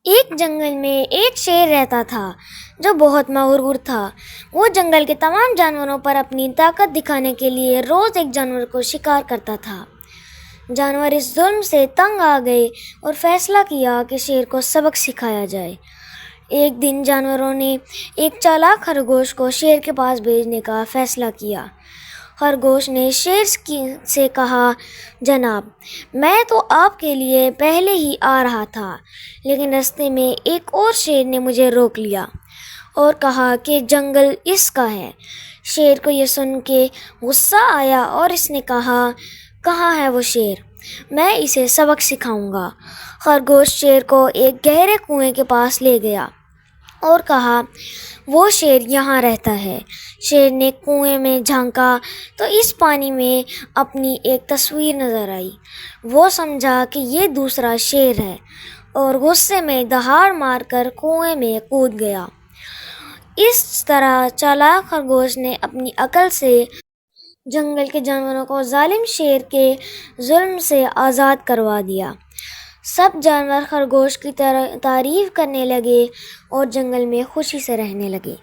ایک جنگل میں ایک شیر رہتا تھا جو بہت مغرور تھا۔ وہ جنگل کے تمام جانوروں پر اپنی طاقت دکھانے کے لیے روز ایک جانور کو شکار کرتا تھا۔ جانور اس ظلم سے تنگ آ گئے اور فیصلہ کیا کہ شیر کو سبق سکھایا جائے۔ ایک دن جانوروں نے ایک چالاک خرگوش کو شیر کے پاس بھیجنے کا فیصلہ کیا۔ خرگوش نے شیر سے کہا، جناب، میں تو آپ کے لیے پہلے ہی آ رہا تھا، لیکن رستے میں ایک اور شیر نے مجھے روک لیا اور کہا کہ جنگل اس کا ہے۔ شیر کو یہ سن کے غصہ آیا اور اس نے کہا، کہاں ہے وہ شیر؟ میں اسے سبق سکھاؤں گا۔ خرگوش شیر کو ایک گہرے کنویں کے پاس لے گیا اور کہا، وہ شیر یہاں رہتا ہے۔ شیر نے کنویں میں جھانکا تو اس پانی میں اپنی ایک تصویر نظر آئی۔ وہ سمجھا کہ یہ دوسرا شیر ہے اور غصے میں دہاڑ مار کر کنویں میں کود گیا۔ اس طرح چالاک خرگوش نے اپنی عقل سے جنگل کے جانوروں کو ظالم شیر کے ظلم سے آزاد کروا دیا۔ سب جانور خرگوش کی تعریف کرنے لگے اور جنگل میں خوشی سے رہنے لگے۔